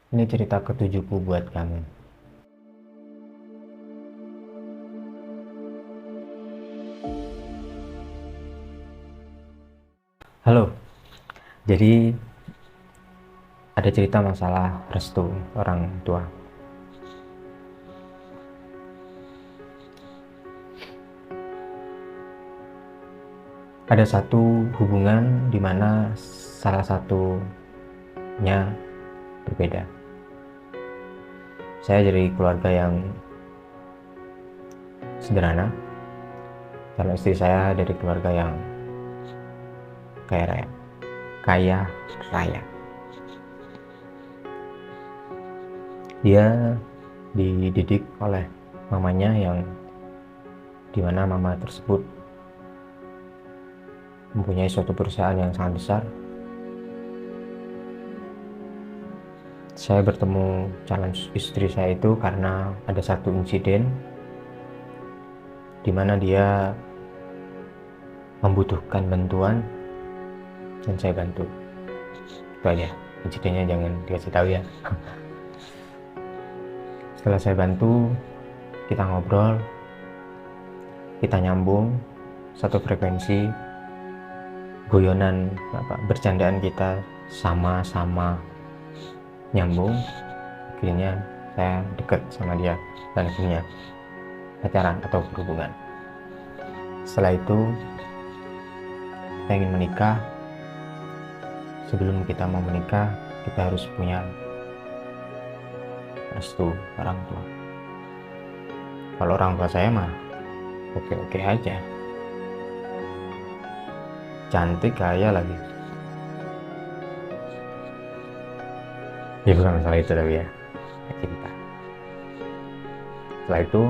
Ini cerita ketujuhku buat kamu. Halo, jadi ada cerita masalah restu orang tua. Ada satu hubungan di mana salah satunya berbeda. Saya dari keluarga yang sederhana, kalau istri saya dari keluarga yang kaya raya. Kaya raya. Dia dididik oleh mamanya yang dimana mama tersebut mempunyai suatu perusahaan yang sangat besar. Saya bertemu calon istri saya itu karena ada satu insiden di mana dia membutuhkan bantuan dan saya bantu. Itu aja, insidennya jangan dikasih tahu ya. Setelah saya bantu, kita ngobrol, kita nyambung satu frekuensi, guyonan bercandaan kita sama-sama nyambung. Akhirnya saya dekat sama dia dan akhirnya pacaran atau berhubungan. Setelah itu kita ingin menikah. Sebelum kita mau menikah, kita harus punya restu orang tua. Kalau orang tua saya mah oke-oke aja, cantik, kaya lagi. Ya bukan masalah itu tapi ya, cinta. Setelah itu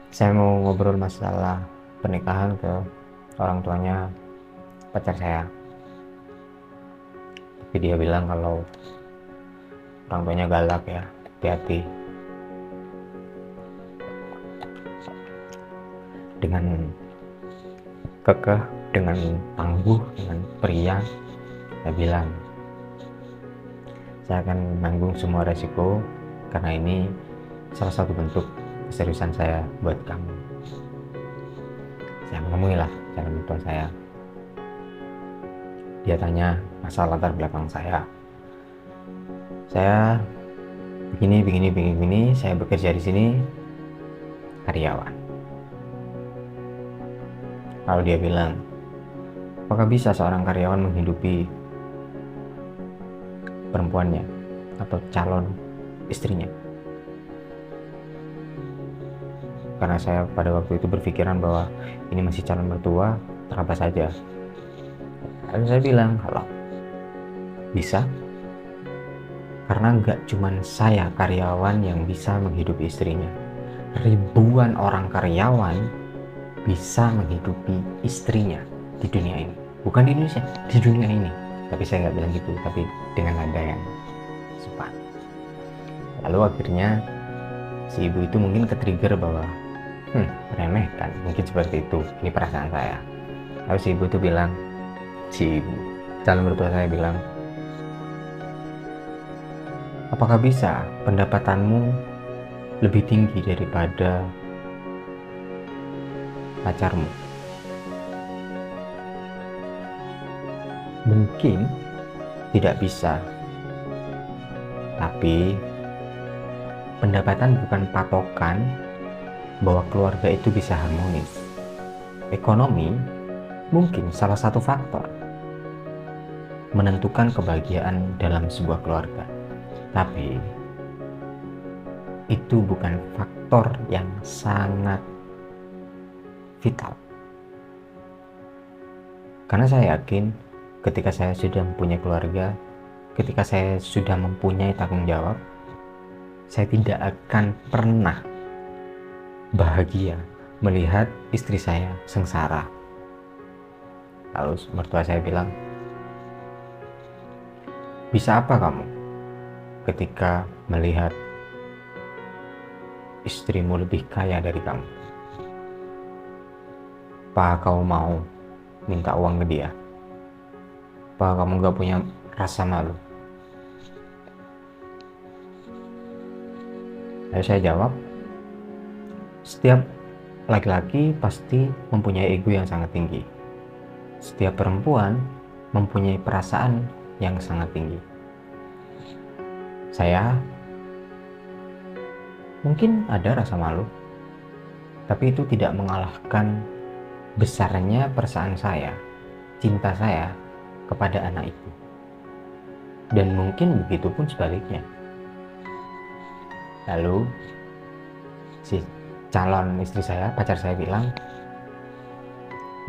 saya mau ngobrol masalah pernikahan ke orang tuanya pacar saya, tapi dia bilang kalau orang tuanya galak ya, hati-hati. Dengan kekeh, dengan tangguh, dengan periang, saya bilang saya akan menanggung semua resiko karena ini salah satu bentuk keseriusan saya buat kamu. Saya menemui lah calon mertua saya. Dia tanya masalah latar belakang saya. Saya begini, saya bekerja di sini karyawan. Lalu dia bilang, apakah bisa seorang karyawan menghidupi perempuannya atau calon istrinya? Karena saya pada waktu itu berpikiran bahwa ini masih calon mertua, terabas saja. Lalu saya bilang kalau bisa, karena nggak cuman saya karyawan yang bisa menghidupi istrinya, ribuan orang karyawan bisa menghidupi istrinya di dunia ini. Bukan di Indonesia, di dunia ini. Tapi saya nggak bilang gitu, tapi dengan nada yang sopan. Lalu akhirnya si ibu itu mungkin ke-trigger bahwa remeh kan, mungkin seperti itu, ini perasaan saya. Lalu si ibu itu bilang, si ibu calon mertua saya bilang, apakah bisa pendapatanmu lebih tinggi daripada pacarmu? Mungkin tidak bisa, tapi pendapatan bukan patokan bahwa keluarga itu bisa harmonis. Ekonomi mungkin salah satu faktor menentukan kebahagiaan dalam sebuah keluarga, tapi itu bukan faktor yang sangat vital. Karena saya yakin ketika saya sudah mempunyai keluarga, ketika saya sudah mempunyai tanggung jawab, saya tidak akan pernah bahagia melihat istri saya sengsara. Lalu mertua saya bilang, bisa apa kamu ketika melihat istrimu lebih kaya dari kamu? Apa kamu mau minta uang ke dia? Apa kamu gak punya rasa malu? Lalu saya jawab, setiap laki-laki pasti mempunyai ego yang sangat tinggi. Setiap perempuan mempunyai perasaan yang sangat tinggi. Saya mungkin ada rasa malu, tapi itu tidak mengalahkan besarnya perasaan saya, cinta saya kepada anak itu. Dan mungkin begitu pun sebaliknya. Lalu si calon istri saya, pacar saya bilang,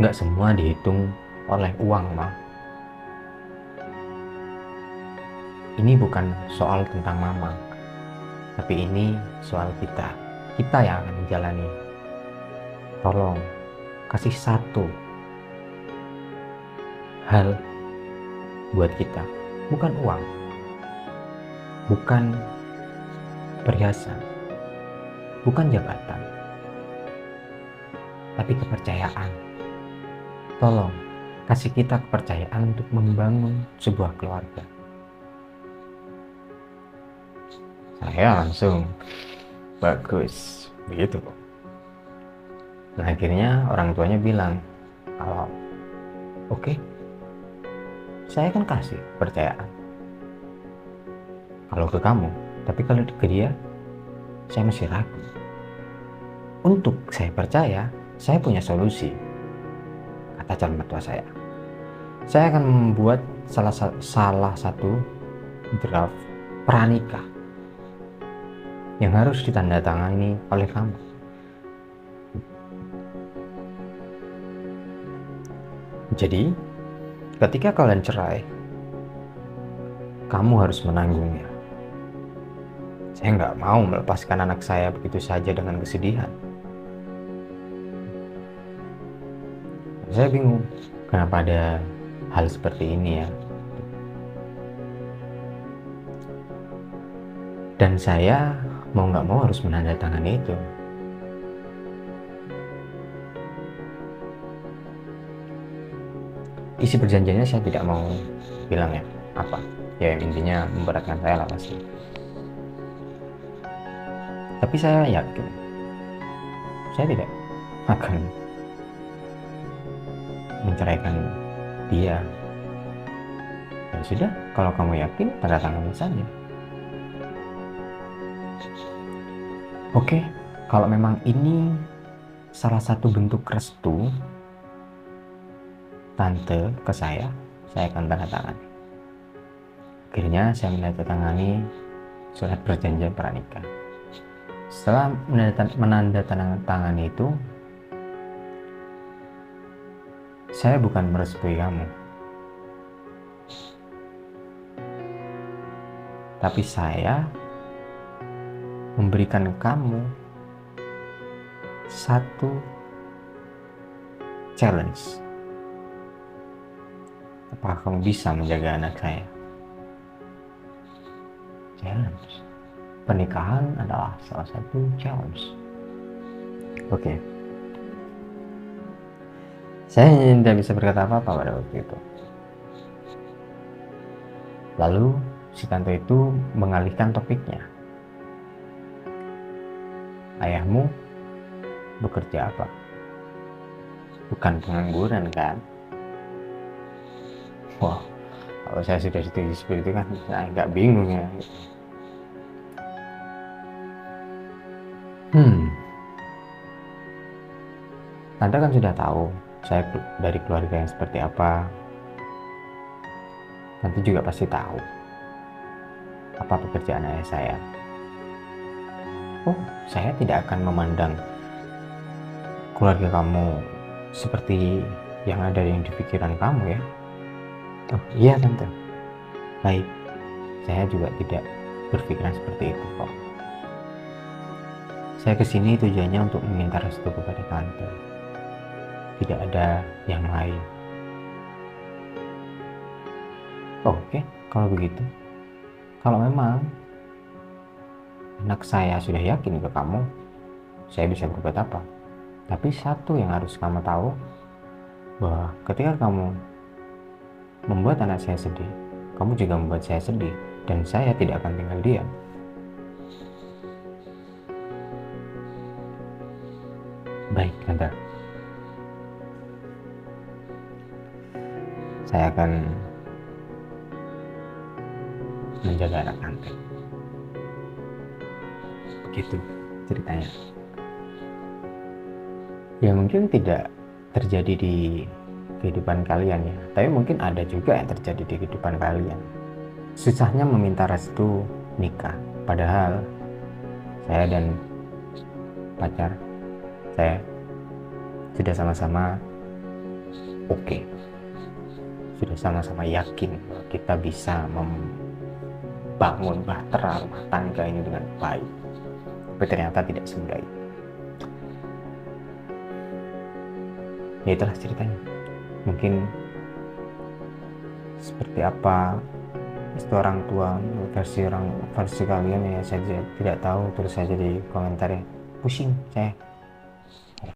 nggak semua dihitung oleh uang, Ma. Ini bukan soal tentang mama, tapi ini soal kita yang akan menjalani. Tolong kasih satu hal buat kita, bukan uang, bukan perhiasan, bukan jabatan, tapi kepercayaan. Tolong kasih kita kepercayaan untuk membangun sebuah keluarga. Saya langsung, bagus, begitu. Nah, akhirnya orang tuanya bilang, kalau oke, saya kan kasih kepercayaan kalau ke kamu, tapi kalau ke dia, saya masih ragu. Untuk saya percaya, saya punya solusi, kata calon mertua saya. Saya akan membuat salah satu draft pranikah yang harus ditandatangani oleh kamu. Jadi, ketika kalian cerai, kamu harus menanggungnya. Saya nggak mau melepaskan anak saya begitu saja dengan kesedihan. Saya bingung, kenapa ada hal seperti ini ya. Dan saya mau nggak mau harus menandatangani itu. Isi perjanjiannya saya tidak mau bilang ya apa. Ya intinya memberatkan saya lah pasti. Tapi saya yakin saya tidak akan menceraikan dia. Ya sudah, kalau kamu yakin, tanda tangan saja. Oke, kalau memang ini salah satu bentuk restu tante ke saya akan tanda tangan. Akhirnya saya menandatangani surat perjanjian pranikah. Setelah menandatangani itu, saya bukan merestui kamu, tapi saya memberikan kamu satu challenge. Apakah kamu bisa menjaga anak saya? Challenge. Pernikahan adalah salah satu challenge. Oke. Saya tidak bisa berkata apa-apa pada waktu itu. Lalu si tante itu mengalihkan topiknya. Ayahmu bekerja apa? Bukan pengangguran kan? Wah, kalau saya sudah setuju seperti itu kan saya agak bingung ya. Tante kan sudah tahu saya dari keluarga yang seperti apa. Tante juga pasti tahu apa pekerjaan ayah saya. Oh, saya tidak akan memandang keluarga kamu seperti yang ada di pikiran kamu ya. Oh iya tante, baik, saya juga tidak berpikiran seperti itu kok. Saya kesini tujuannya untuk meminta restu kepada tante, tidak ada yang lain. Oke, kalau begitu, kalau memang anak saya sudah yakin ke kamu, saya bisa berbuat apa? Tapi satu yang harus kamu tahu, bahwa ketika kamu membuat anak saya sedih, kamu juga membuat saya sedih, dan saya tidak akan tinggal diam. Baik, Tante. Saya akan menjaga anak Tante. Begitu ceritanya. Ya mungkin tidak terjadi di kehidupan kalian ya, tapi mungkin ada juga yang terjadi di kehidupan kalian. Susahnya meminta restu nikah, padahal saya dan pacar saya sudah sama-sama oke, sudah sama-sama yakin bahwa kita bisa membangun bahtera rumah tangga ini dengan baik, tapi ternyata tidak semudah itu. Ya itulah ceritanya. Mungkin seperti apa itu orang tua versi kalian ya, saya tidak tahu, tulis saja di komentar ya. Pusing saya.